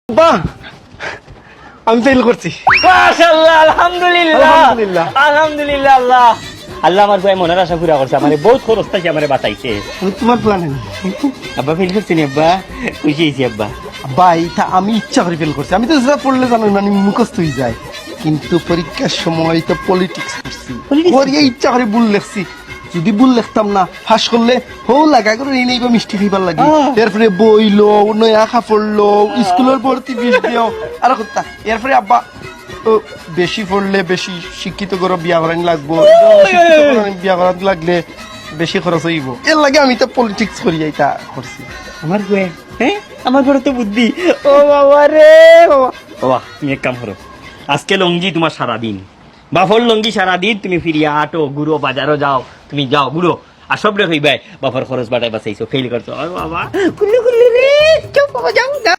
বাহ, আমি ফেল করছি। মাশাআল্লাহ, আলহামদুলিল্লাহ আলহামদুলিল্লাহ। আলহামদুলিল্লাহ। আল্লাহ আল্লাহ আমার ভাই মনের আশা পুরা করছে, আমার বহুত খরচ থেকে আমার বাঁচাইছে। তোমার প্ল্যান আব্বা ফিল করছেন আব্বা, খুশি হয়েছি আব্বা। বা এটা আমি ইচ্ছা করে ফেল করছি। আমি তো যা পড়লে জানো মানে মুখস্থ হয়ে যায়, কিন্তু পরীক্ষার সময় তো পলিটিক্স করছি, Politics করিয়ে ইচ্ছা করে ভুল লেখছি। যদি ভুল লিখতাম না, ফাঁস করলে হো লাগা করে এই নেই বা মিষ্টি খাইবার লাগে। এরপরে বইলো নয়া আঁকা পড়লো, স্কুলের ভর্তি বিষ দিও আর কথা। এরপরে আব্বা ও, বেশি পড়লে বেশি শিক্ষিত করে বিয়া করানি লাগবো, বিয়া করানি লাগলে বেশি খরচ হইব। এর লাগে আমি তো পলিটিক্স করি এটা করছি। আমার বয়ে, হ্যাঁ আমার ঘরে তো বুদ্ধি। ও বাবা রে বাবা। বাবা তুমি এক কাম করো, আজকে লঙ্গি তোমার সারাদিন, বাফর লঙ্গি সারাদিন, তুমি ফিরিয়া আটো ঘুরো, বাজারও যাও, তুমি যাও ঘুরো, আর সব রে হইবাই বাফর খরচ বাটাই বাঁচাইছো, ফেল করছো। ও বাবা কুল্লু কুল্লু রে, চুপ বাবা, যাও না।